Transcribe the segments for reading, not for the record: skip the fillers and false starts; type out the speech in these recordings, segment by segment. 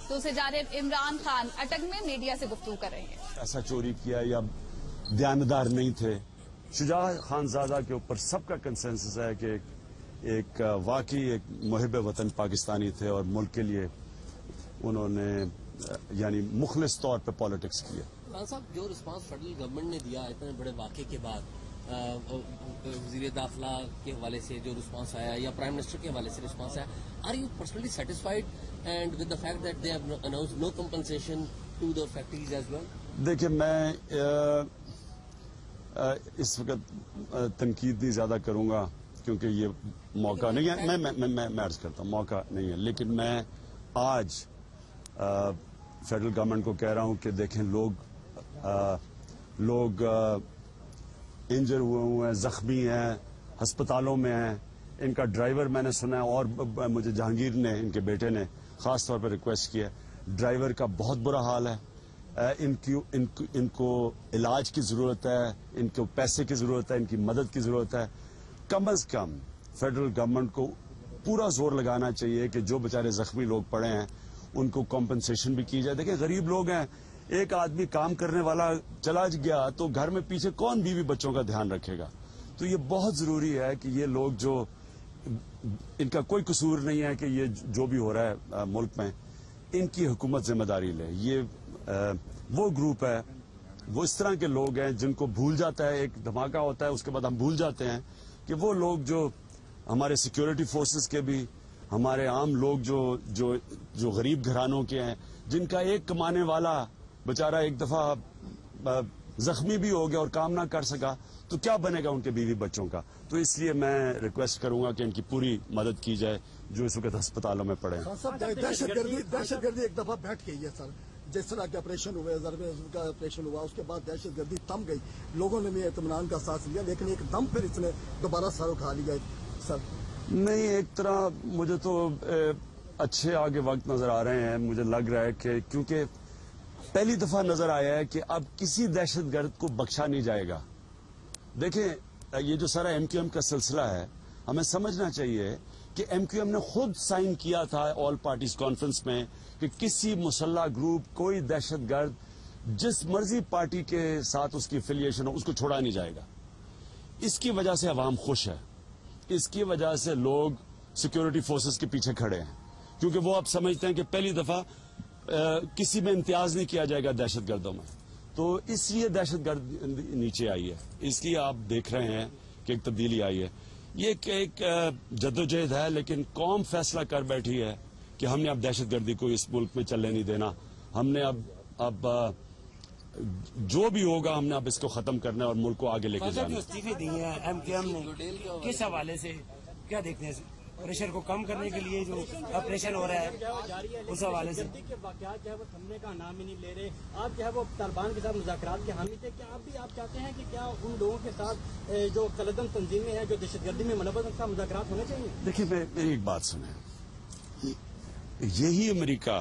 दूसरी जानिब इमरान खान अटक में मीडिया से गुफ्तगू कर रहे हैं। ऐसा चोरी किया या दयानदार नहीं थे। शुजा खानजादा के ऊपर सबका कंसेंसस है कि एक वाकई एक मुहिब वतन पाकिस्तानी थे और मुल्क के लिए उन्होंने यानी मुखलिस तौर पे पॉलिटिक्स किया। खान साहब, जो रिस्पांस फेडरल गवर्नमेंट ने दिया इतने बड़े वाक़े के बाद, वज़ीर दाखिला के हवाले से जो रिस्पांस आया या प्राइम मिनिस्टर के हवाले से रिस्पांस आया, are you personally satisfied and with the fact that they have announced no compensation to the factories as well? देखिए, मैं इस वक्त तनकीद नहीं ज्यादा करूंगा क्योंकि ये मौका नहीं है। मैं अर्ज करता हूँ मौका नहीं है, लेकिन मैं आज फेडरल गवर्नमेंट को कह रहा हूँ कि देखें, लोग इंजर हुए हैं, जख्मी हैं, अस्पतालों में हैं। इनका ड्राइवर मैंने सुना है, और मुझे जहांगीर ने, इनके बेटे ने खास तौर पर रिक्वेस्ट किया, ड्राइवर का बहुत बुरा हाल है। इनको इलाज की जरूरत है, इनको पैसे की जरूरत है, इनकी मदद की जरूरत है। कम अज कम फेडरल गवर्नमेंट को पूरा जोर लगाना चाहिए कि जो बेचारे जख्मी लोग पड़े हैं उनको कॉम्पनसेशन भी की जाए। देखिए, गरीब लोग हैं, एक आदमी काम करने वाला चला गया तो घर में पीछे कौन बीवी बच्चों का ध्यान रखेगा। तो ये बहुत जरूरी है कि ये लोग, जो इनका कोई कसूर नहीं है कि ये जो भी हो रहा है मुल्क में, इनकी हुकूमत जिम्मेदारी ले। ये वो ग्रुप है, वो इस तरह के लोग हैं जिनको भूल जाता है, एक धमाका होता है उसके बाद हम भूल जाते हैं कि वो लोग जो हमारे सिक्योरिटी फोर्सेस के भी, हमारे आम लोग जो गरीब घरानों के हैं, जिनका एक कमाने वाला बेचारा एक दफा जख्मी भी हो गया और काम ना कर सका, तो क्या बनेगा उनके बीवी बच्चों का। तो इसलिए मैं रिक्वेस्ट करूंगा कि इनकी पूरी मदद की जाए जो इस वक्त अस्पतालों में पड़े हैं। दहशतगर्दी एक दफा बैठ गई है सर। जिस तरह के ऑपरेशन हुए, का ऑपरेशन हुआ, उसके बाद दहशतगर्दी थम गई, लोगों ने भी इत्मीनान का सांस लिया, लेकिन एकदम फिर इसने दोबारा सर उठा लिया सर। नहीं, एक तरह मुझे तो अच्छे आगे वक्त नजर आ रहे हैं। मुझे लग रहा है कि क्योंकि पहली दफा नजर आया है कि अब किसी दहशतगर्द को बख्शा नहीं जाएगा। देखें, ये जो सारा एमक्यूएम का सिलसिला है, हमें समझना चाहिए कि एमक्यूएम ने खुद साइन किया था ऑल पार्टीज कॉन्फ्रेंस में कि किसी मुसल्ला ग्रुप, कोई दहशतगर्द जिस मर्जी पार्टी के साथ उसकी एफिलिएशन हो, उसको छोड़ा नहीं जाएगा। इसकी वजह से अवाम खुश है, इसकी वजह से लोग सिक्योरिटी फोर्सेस के पीछे खड़े हैं, क्योंकि वो अब समझते हैं कि पहली दफा किसी में इम्तियाज नहीं किया जाएगा दहशतगर्दों में। तो इसलिए दहशतगर्द नीचे आई है, इसलिए आप देख रहे हैं कि एक तब्दीली आई है। ये एक जद्दोजहद है, लेकिन कौम फैसला कर बैठी है कि हमने अब दहशतगर्दी को इस मुल्क में चलने नहीं देना। हमने अब जो भी होगा, हमने अब इसको खत्म करना है और मुल्क को आगे लेके जाना है। इस्तीफे दिए हैं एमक्यूएम ने, किस हवाले से क्या देखते हैं? प्रेशर को कम करने के लिए जो ऑपरेशन हो रहा है उस हवाले से वाक़यात जो है वो थमने का नाम ही नहीं ले रहे। आप जो है वो तालिबान के साथ मुज़ाकरात के हामी थे, क्या आप चाहते हैं कि क्या उन लोगों के साथ जो कलदम तंजीमें हैं, जो दहशतगर्दी में मुलव्वस, उनके साथ मुज़ाकरात होने चाहिए? देखिए, मेरी एक बात सुने, यही अमेरिका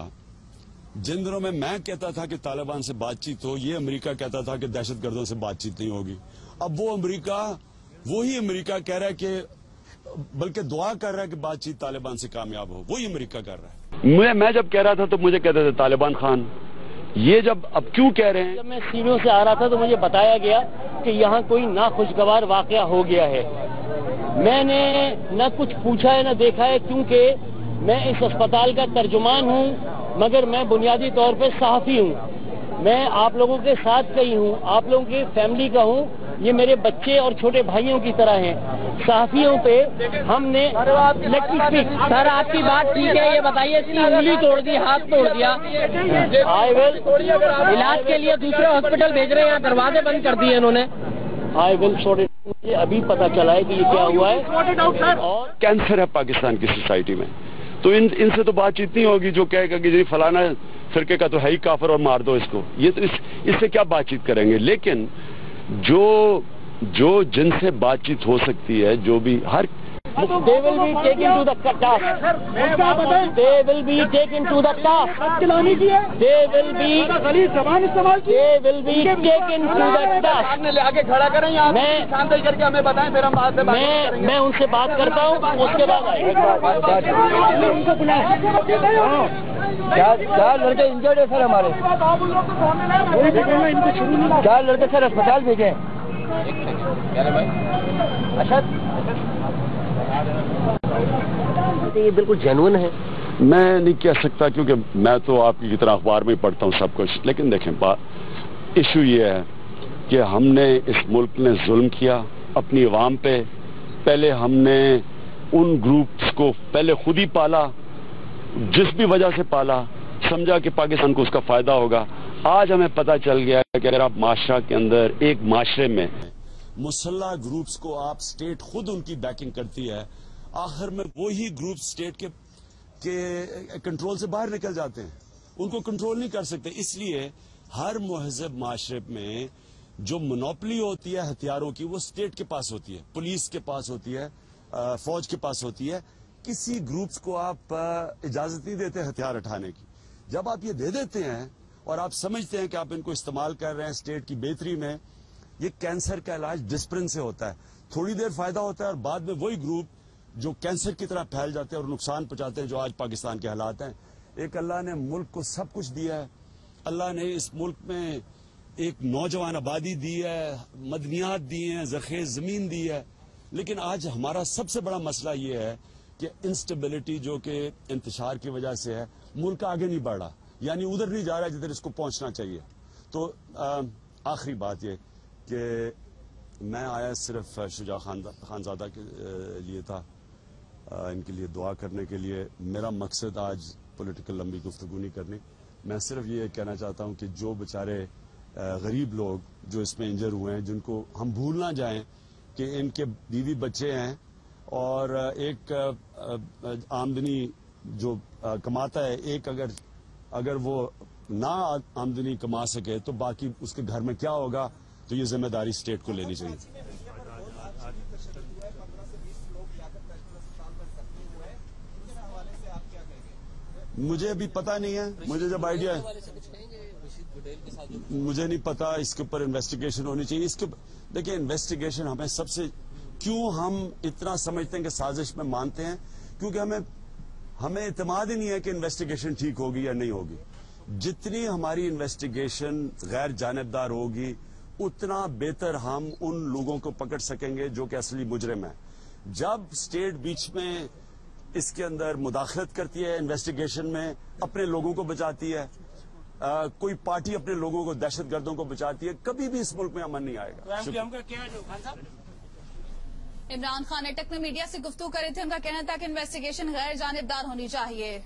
जिन दिनों में मैं कहता था कि तालिबान से बातचीत हो, ये अमेरिका कहता था कि दहशतगर्दों से बातचीत नहीं होगी। अब वो अमेरिका, वही अमेरिका कह रहा है कि, बल्कि दुआ कर रहा है कि बातचीत तालिबान से कामयाब हो। वही अमेरिका कर रहा है। मैं जब कह रहा था तो मुझे कहते थे तालिबान खान। ये जब अब क्यों कह रहे हैं? जब मैं सीढ़ियों से आ रहा था तो मुझे बताया गया कि यहाँ कोई नाखुशगवार वाकया हो गया है। मैंने न कुछ पूछा है न देखा है, क्योंकि मैं इस अस्पताल का तर्जुमान हूँ, मगर मैं बुनियादी तौर पर सहाफी हूँ। मैं आप लोगों के साथ गई हूँ, आप लोगों की फैमिली का हूँ। ये मेरे बच्चे और छोटे भाइयों की तरह हैं। सहाफियों पे हमने सर, आपकी बात ठीक है, ये बताइए, इसकी उंगली तोड़ दी, हाथ तोड़ दिया, आई विल इलाज के लिए दूसरे हॉस्पिटल भेज रहे हैं, दरवाजे बंद कर दिए इन्होंने। I will sort it. मुझे अभी पता चला है कि ये क्या हुआ है। और कैंसर है पाकिस्तान की सोसाइटी में, तो इनसे तो बातचीत नहीं होगी। जो कहेगा कि जी फलाना फिरके का तो है ही काफिर और मार दो इसको, ये तो इससे क्या बातचीत करेंगे। लेकिन जो जिनसे बातचीत हो सकती है, जो भी हर they will be taken to the task. They will be taken to the task. They will be taken to the task. आगे खड़ा करें, यहाँ शांति करके हमें बताएं, फिर हम बात से मैं उनसे बात करता हूँ, उसके बाद 4 लड़के इंजर्ड है सर हमारे, 4 लड़के सर अस्पताल भेजे। अच्छा ये बिल्कुल जेन्युइन है। मैं नहीं कह सकता क्योंकि मैं तो आपकी तरह अखबार में ही पढ़ता हूँ सब कुछ, लेकिन देखें इशू ये है कि हमने इस मुल्क ने जुल्म किया अपनी अवाम पे। पहले हमने उन ग्रुप्स को पहले खुद ही पाला, जिस भी वजह से पाला, समझा कि पाकिस्तान को उसका फायदा होगा। आज हमें पता चल गया है कि अगर आप माशरा के अंदर एक माशरे में मुसल्ला ग्रुप्स को आप स्टेट खुद उनकी बैकिंग करती है, आखिर में वही ग्रुप स्टेट के कंट्रोल से बाहर निकल जाते हैं, उनको कंट्रोल नहीं कर सकते। इसलिए हर महजब माशरे में जो मोनोपली होती है हथियारों की वो स्टेट के पास होती है, पुलिस के पास होती है, फौज के पास होती है। किसी ग्रुप्स को आप इजाजत नहीं देते हथियार उठाने की। जब आप ये दे देते हैं और आप समझते हैं कि आप इनको इस्तेमाल कर रहे हैं स्टेट की बेहतरी में, ये कैंसर का इलाज डिस्प्रिन से होता है, थोड़ी देर फायदा होता है और बाद में वही ग्रुप जो कैंसर की तरह फैल जाते हैं और नुकसान पहुंचाते हैं, जो आज पाकिस्तान के हालात हैं। एक अल्लाह ने मुल्क को सब कुछ दिया है, अल्लाह ने इस मुल्क में एक नौजवान आबादी दी है, मदनियात दी हैं, ज़ख़ीर ज़मीन दी है, लेकिन आज हमारा सबसे बड़ा मसला ये है कि इंस्टेबिलिटी जो कि इंतशार की वजह से है, मुल्क आगे नहीं बढ़ रहा, यानी उधर नहीं जा रहा जिधर इसको पहुंचना चाहिए। तो आखिरी बात ये कि मैं आया सिर्फ शुजा खानज़ादा के लिए था, इनके लिए दुआ करने के लिए। मेरा मकसद आज पॉलिटिकल लंबी गुफ्तगू नहीं करनी, मैं सिर्फ ये कहना चाहता हूँ कि जो बेचारे गरीब लोग जो इसमें इंजर हुए हैं, जिनको हम भूल ना जाएं कि इनके बीवी बच्चे हैं और एक आमदनी जो कमाता है, एक अगर वो ना आमदनी कमा सके तो बाकी उसके घर में क्या होगा, तो ये जिम्मेदारी स्टेट को लेनी चाहिए। मुझे अभी पता नहीं है, मुझे जब आइडिया है मुझे नहीं पता, इसके ऊपर इन्वेस्टिगेशन होनी चाहिए। इसके देखिए इन्वेस्टिगेशन हमें सबसे क्यों हम इतना समझते हैं कि साजिश में मानते हैं, क्योंकि हमें इत्मीनान ही नहीं है कि इन्वेस्टिगेशन ठीक होगी या नहीं होगी। जितनी हमारी इन्वेस्टिगेशन गैर जानिबदार होगी उतना बेहतर हम उन लोगों को पकड़ सकेंगे जो कि असली मुजरिम है। जब स्टेट बीच में इसके अंदर मुदाखलत करती है इन्वेस्टिगेशन में, अपने लोगों को बचाती है, कोई पार्टी अपने लोगों को, दहशतगर्दों को बचाती है, कभी भी इस मुल्क में अमन नहीं आएगा। इमरान खान अटक में मीडिया से गुफ्तगू कर रहे थे, उनका कहना था कि इन्वेस्टिगेशन गैर जानिबदार होनी चाहिए।